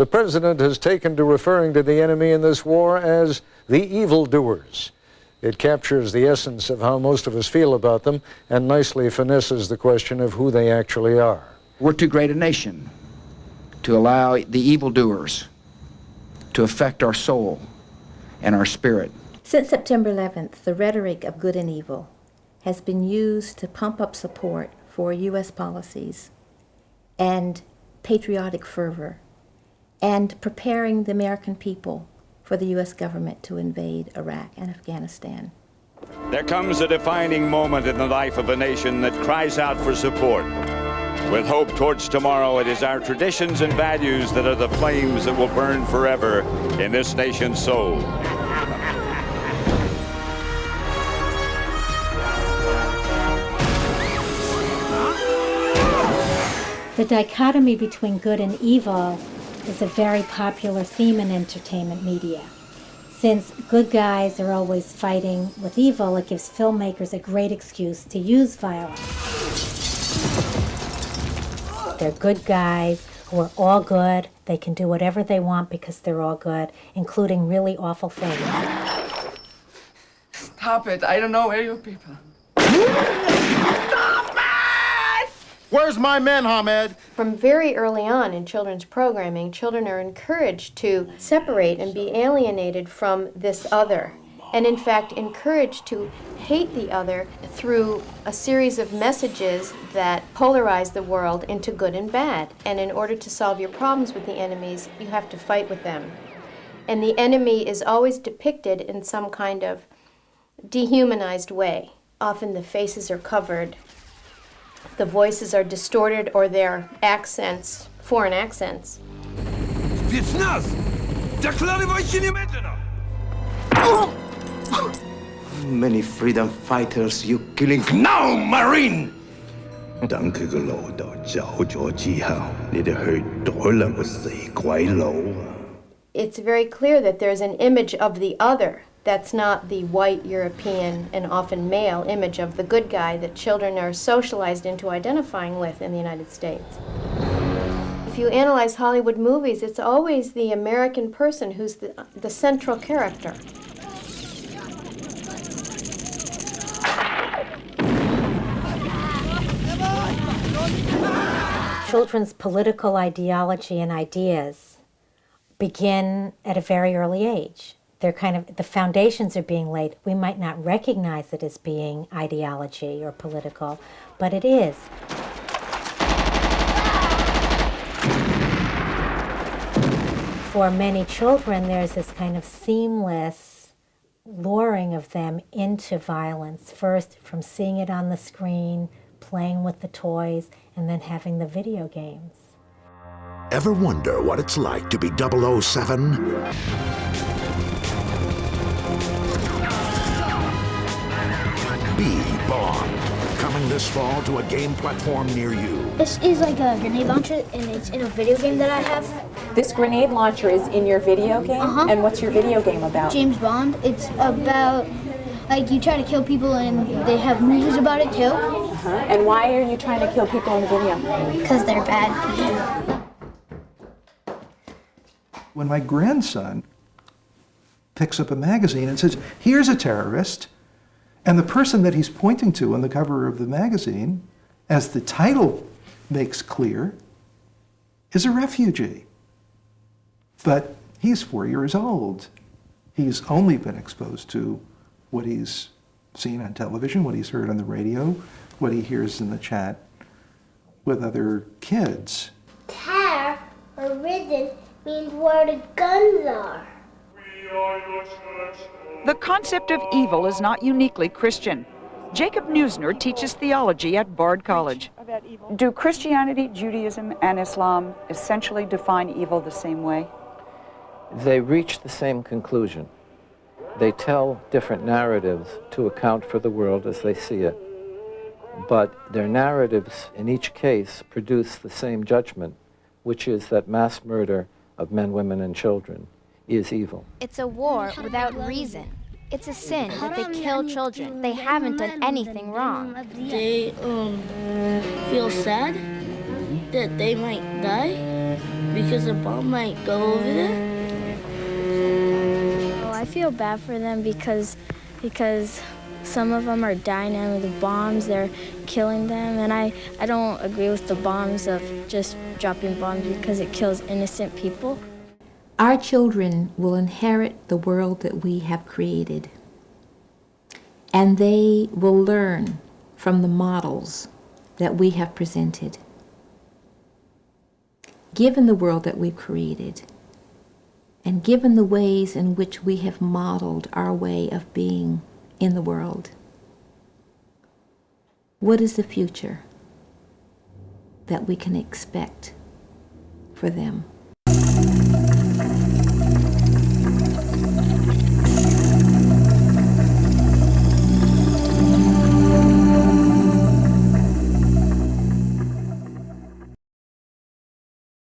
The president has taken to referring to the enemy in this war as the evildoers. It captures the essence of how most of us feel about them and nicely finesses the question of who they actually are. We're too great a nation to allow the evildoers to affect our soul and our spirit. Since September 11th, the rhetoric of good and evil has been used to pump up support for U.S. policies and patriotic fervor and preparing the American people for the U.S. government to invade Iraq and Afghanistan. There comes a defining moment in the life of a nation that cries out for support. With hope towards tomorrow, it is our traditions and values that are the flames that will burn forever in this nation's soul. The dichotomy between good and evil is a very popular theme in entertainment media. Since good guys are always fighting with evil, it gives filmmakers a great excuse to use violence. They're good guys who are all good. They can do whatever they want because they're all good, including really awful things. Stop it. I don't know where you people. Where's my men, Hamed? From very early on in children's programming, children are encouraged to separate and be alienated from this other, and in fact encouraged to hate the other through a series of messages that polarize the world into good and bad. And in order to solve your problems with the enemies, you have to fight with them. And the enemy is always depicted in some kind of dehumanized way. Often the faces are covered, the voices are distorted, or their accents, foreign accents. How many freedom fighters you killing now, Marine? It's very clear that there's an image of the other. That's not the white European and often male image of the good guy that children are socialized into identifying with in the United States. If you analyze Hollywood movies, it's always the American person who's the central character. Children's political ideology and ideas begin at a very early age. They're the foundations are being laid. We might not recognize it as being ideology or political, but it is. For many children, there's this kind of seamless luring of them into violence, first from seeing it on the screen, playing with the toys, and then having the video games. Ever wonder what it's like to be 007? Be Bond. Coming this fall to a game platform near you. This is like a grenade launcher, and it's in a video game that I have. This grenade launcher is in your video game? And what's your video game about? James Bond. It's about, like, you try to kill people, and they have movies about it, too. And why are you trying to kill people in the video? Because they're bad people. When my grandson picks up a magazine and says, here's a terrorist, and the person that he's pointing to on the cover of the magazine, as the title makes clear, is a refugee. But he's 4 years old. He's only been exposed to what he's seen on television, what he's heard on the radio, what he hears in the chat with other kids. Terror or ridden means where the guns are. The concept of evil is not uniquely Christian. Jacob Neusner teaches theology at Bard College. Do Christianity, Judaism, and Islam essentially define evil the same way? They reach the same conclusion. They tell different narratives to account for the world as they see it. But their narratives, in each case, produce the same judgment, which is that mass murder of men, women, and children is evil. It's a war without reason. It's a sin that they kill children. They haven't done anything wrong. They feel sad that they might die. because a bomb might go over there. Well, I feel bad for them because some of them are dying and the bombs, they're killing them, and I don't agree with the bombs of just dropping bombs because it kills innocent people. Our children will inherit the world that we have created, and they will learn from the models that we have presented. Given the world that we've created, and given the ways in which we have modeled our way of being in the world, what is the future that we can expect for them?